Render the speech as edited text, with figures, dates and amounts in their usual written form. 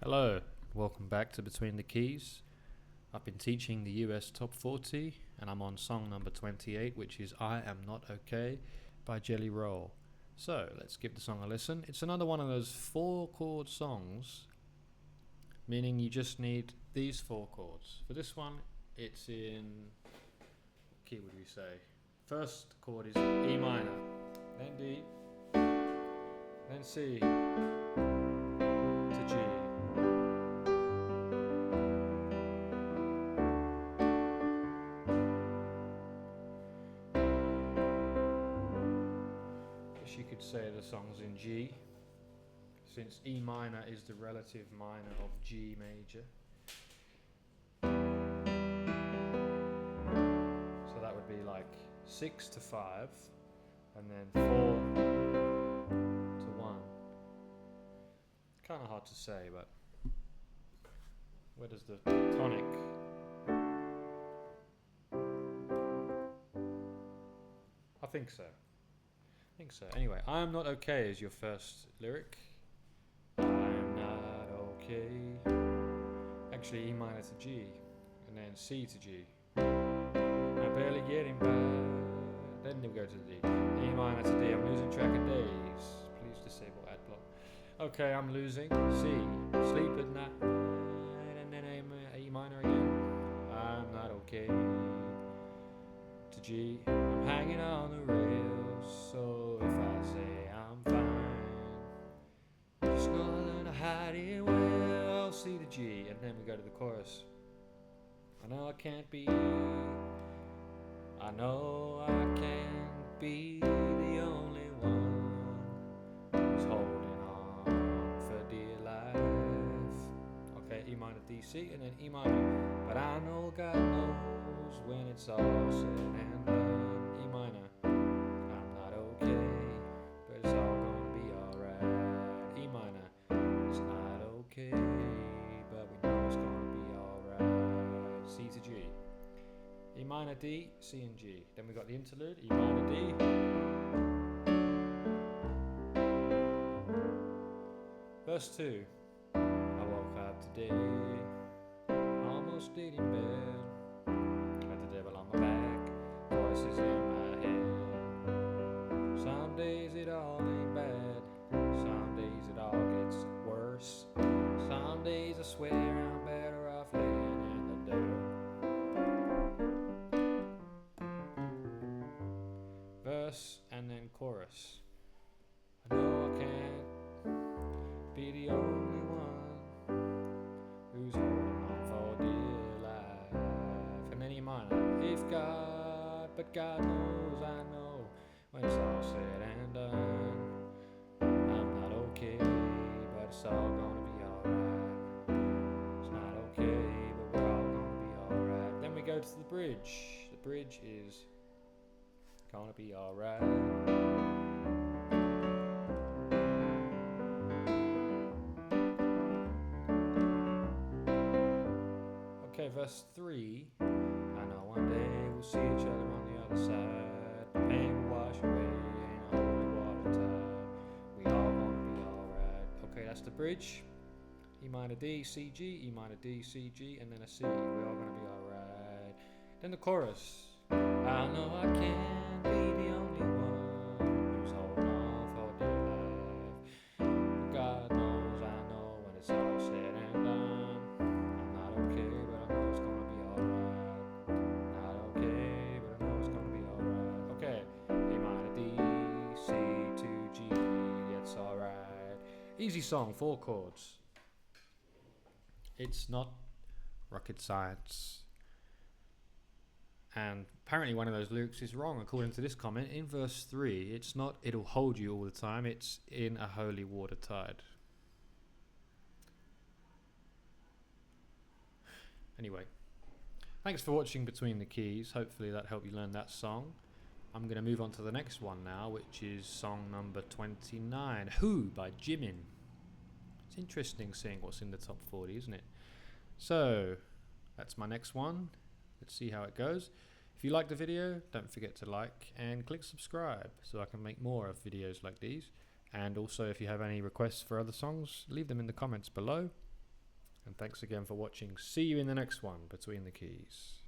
Hello, welcome back to Between the Keys. I've been teaching the US Top 40 and I'm on song number 28, which is I Am Not Okay by Jelly Roll. So let's give the song a listen. It's another one of those 4-chord songs, meaning you just need these 4 chords. For this one, it's in, what key would we say? First chord is E minor, then D, then C to G. You could say the song's in G, since E minor is the relative minor of G major. So that would be like 6 to 5, and then 4 to 1. Kind of hard to say, but where does the tonic? I think so. Anyway, I'm not okay is your first lyric. I'm not okay. Actually, E minor to G, and then C to G. I'm barely getting by. Then we go to the D. E minor to D. I'm losing track of days. Please disable ad block. Okay, I'm losing. C. Sleep at night. And then E minor again. I'm not okay. To G. I'm hanging on the rails. So if I say I'm fine, just gonna learn to hide it well. C to G, and then we go to the chorus. I know I can't be the only one who's holding on for dear life. Okay, E minor D C, and then E minor. But I know God knows when it's all said and done. E minor. Okay, but we know it's gonna be alright. C to G. E minor D, C and G. Then we got the interlude, E minor D. Verse 2. I woke up today, almost dead in bed. Got the devil on my back, voices in my head. Some days it all ain't bad, some days it all gets worse. Some days I swear I'm better off laying in the dirt. Verse and then chorus. I know I can't be the only one who's holding on for dear life. And then E minor. But God knows I know when it's all said and done. I'm not okay, but it's all gonna be alright. It's not okay, but we're all gonna be alright. Then we go to the bridge. The bridge is gonna be alright. Okay, verse 3. I know one day we'll see each other on the other side. The pain will wash away, ain't holy water tide. We all gonna be alright. Okay, that's the bridge. E minor D, C, G, E minor D, C, G, and then a C. We're all gonna be alright. Then the chorus. I know I can't be the only one who's holding on for dear life. But God knows I know when it's all said and done. I'm not okay, but I know it's gonna be alright. Not okay, but I know it's gonna be alright. Okay, E minor D, C to G, it's alright. Easy song, 4 chords. It's not rocket science. And apparently one of those lyrics is wrong according to this comment. In verse 3, it's not it'll hold you all the time, it's in a holy water tide. Anyway, thanks for watching Between the Keys. Hopefully that helped you learn that song. I'm going to move on to the next one now, which is song number 29, Who by Jimin. It's interesting seeing what's in the top 40, isn't it? So, that's my next one. Let's see how it goes. If you like the video, don't forget to like and click subscribe so I can make more of videos like these. And also, if you have any requests for other songs, leave them in the comments below. And thanks again for watching. See you in the next one, Between the Keys.